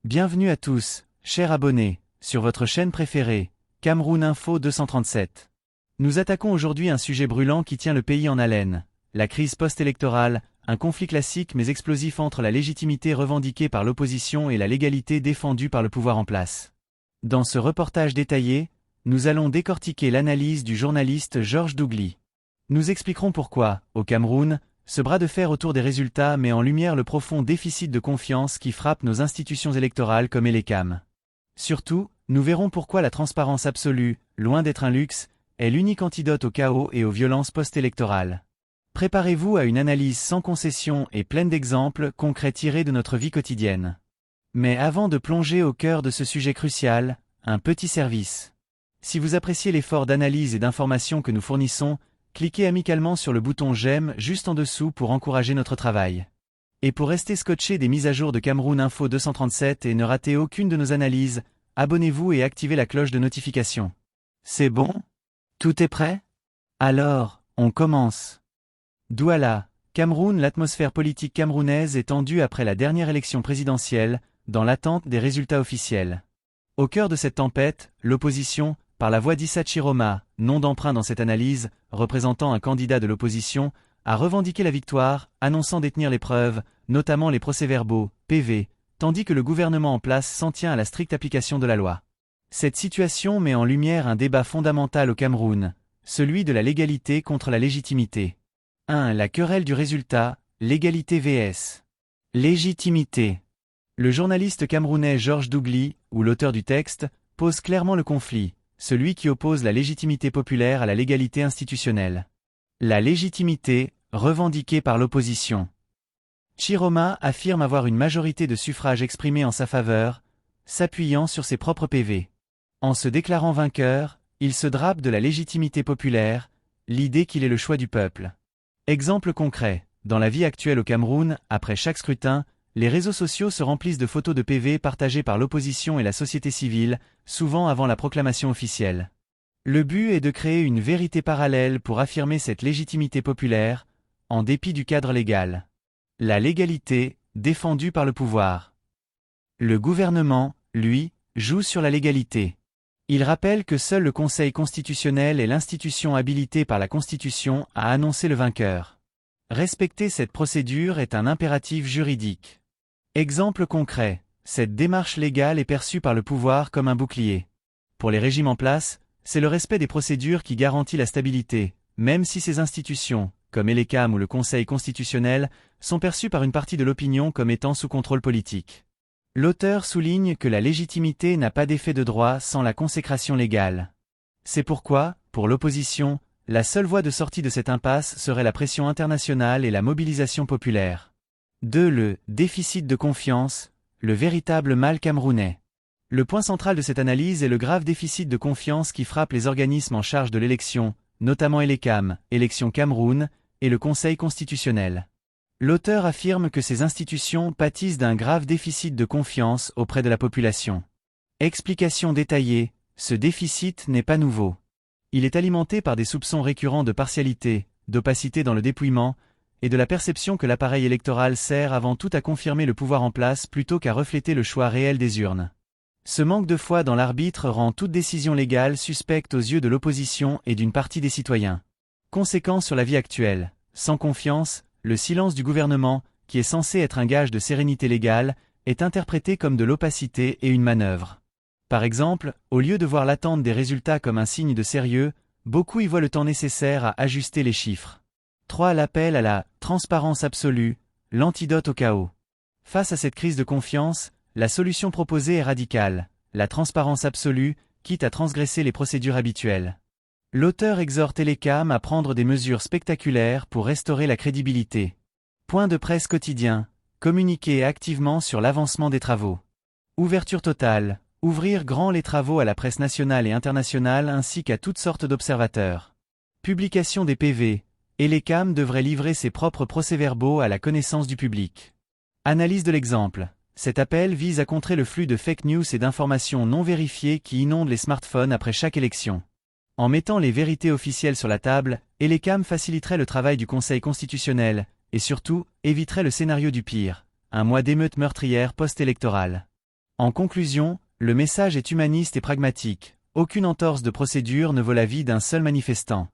Bienvenue à tous, chers abonnés, sur votre chaîne préférée, Cameroun Info 237. Nous attaquons aujourd'hui un sujet brûlant qui tient le pays en haleine, la crise post-électorale, un conflit classique mais explosif entre la légitimité revendiquée par l'opposition et la légalité défendue par le pouvoir en place. Dans ce reportage détaillé, nous allons décortiquer l'analyse du journaliste Georges Dougli. Nous expliquerons pourquoi, au Cameroun, ce bras de fer autour des résultats met en lumière le profond déficit de confiance qui frappe nos institutions électorales comme ELECAM. Surtout, nous verrons pourquoi la transparence absolue, loin d'être un luxe, est l'unique antidote au chaos et aux violences post-électorales. Préparez-vous à une analyse sans concession et pleine d'exemples concrets tirés de notre vie quotidienne. Mais avant de plonger au cœur de ce sujet crucial, un petit service. Si vous appréciez l'effort d'analyse et d'information que nous fournissons, cliquez amicalement sur le bouton j'aime juste en dessous pour encourager notre travail. Et pour rester scotché des mises à jour de Cameroun Info 237 et ne rater aucune de nos analyses, abonnez-vous et activez la cloche de notification. C'est bon? Tout est prêt? Alors, on commence. Douala, Cameroun. L'atmosphère politique camerounaise est tendue après la dernière élection présidentielle, dans l'attente des résultats officiels. Au cœur de cette tempête, l'opposition, par la voix d'Issa Chiroma, nom d'emprunt dans cette analyse, représentant un candidat de l'opposition, a revendiqué la victoire, annonçant détenir les preuves, notamment les procès-verbaux, PV, tandis que le gouvernement en place s'en tient à la stricte application de la loi. Cette situation met en lumière un débat fondamental au Cameroun, celui de la légalité contre la légitimité. 1. La querelle du résultat, légalité vs. légitimité. Le journaliste camerounais Georges Dougli, ou l'auteur du texte, pose clairement le conflit, celui qui oppose la légitimité populaire à la légalité institutionnelle. La légitimité, revendiquée par l'opposition. Chiroma affirme avoir une majorité de suffrages exprimés en sa faveur, s'appuyant sur ses propres PV. En se déclarant vainqueur, il se drape de la légitimité populaire, l'idée qu'il est le choix du peuple. Exemple concret, dans la vie actuelle au Cameroun, après chaque scrutin, les réseaux sociaux se remplissent de photos de PV partagées par l'opposition et la société civile, souvent avant la proclamation officielle. Le but est de créer une vérité parallèle pour affirmer cette légitimité populaire, en dépit du cadre légal. La légalité, défendue par le pouvoir. Le gouvernement, lui, joue sur la légalité. Il rappelle que seul le Conseil constitutionnel est l'institution habilitée par la Constitution à annoncer le vainqueur. Respecter cette procédure est un impératif juridique. Exemple concret, cette démarche légale est perçue par le pouvoir comme un bouclier. Pour les régimes en place, c'est le respect des procédures qui garantit la stabilité, même si ces institutions, comme ELECAM ou le Conseil constitutionnel, sont perçues par une partie de l'opinion comme étant sous contrôle politique. L'auteur souligne que la légitimité n'a pas d'effet de droit sans la consécration légale. C'est pourquoi, pour l'opposition, la seule voie de sortie de cette impasse serait la pression internationale et la mobilisation populaire. 2. Le déficit de confiance, le véritable mal camerounais. Le point central de cette analyse est le grave déficit de confiance qui frappe les organismes en charge de l'élection, notamment ELECAM, Élections Cameroun, et le Conseil constitutionnel. L'auteur affirme que ces institutions pâtissent d'un grave déficit de confiance auprès de la population. Explication détaillée, ce déficit n'est pas nouveau. Il est alimenté par des soupçons récurrents de partialité, d'opacité dans le dépouillement, et de la perception que l'appareil électoral sert avant tout à confirmer le pouvoir en place plutôt qu'à refléter le choix réel des urnes. Ce manque de foi dans l'arbitre rend toute décision légale suspecte aux yeux de l'opposition et d'une partie des citoyens. Conséquence sur la vie actuelle, sans confiance, le silence du gouvernement, qui est censé être un gage de sérénité légale, est interprété comme de l'opacité et une manœuvre. Par exemple, au lieu de voir l'attente des résultats comme un signe de sérieux, beaucoup y voient le temps nécessaire à ajuster les chiffres. 3. L'appel à la transparence absolue, l'antidote au chaos. Face à cette crise de confiance, la solution proposée est radicale, la transparence absolue, quitte à transgresser les procédures habituelles. L'auteur exhorte ELECAM à prendre des mesures spectaculaires pour restaurer la crédibilité. Point de presse quotidien, communiquer activement sur l'avancement des travaux. Ouverture totale, ouvrir grand les travaux à la presse nationale et internationale ainsi qu'à toutes sortes d'observateurs. Publication des PV. ELECAM devrait livrer ses propres procès-verbaux à la connaissance du public. Analyse de l'exemple. Cet appel vise à contrer le flux de fake news et d'informations non vérifiées qui inondent les smartphones après chaque élection. En mettant les vérités officielles sur la table, ELECAM faciliterait le travail du Conseil constitutionnel, et surtout, éviterait le scénario du pire, un mois d'émeutes meurtrières post-électorales. En conclusion, le message est humaniste et pragmatique. Aucune entorse de procédure ne vaut la vie d'un seul manifestant.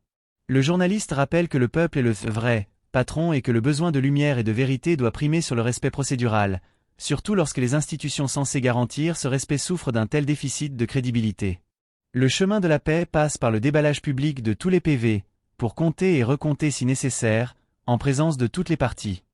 Le journaliste rappelle que le peuple est le vrai patron et que le besoin de lumière et de vérité doit primer sur le respect procédural, surtout lorsque les institutions censées garantir ce respect souffrent d'un tel déficit de crédibilité. Le chemin de la paix passe par le déballage public de tous les PV, pour compter et recompter si nécessaire, en présence de toutes les parties.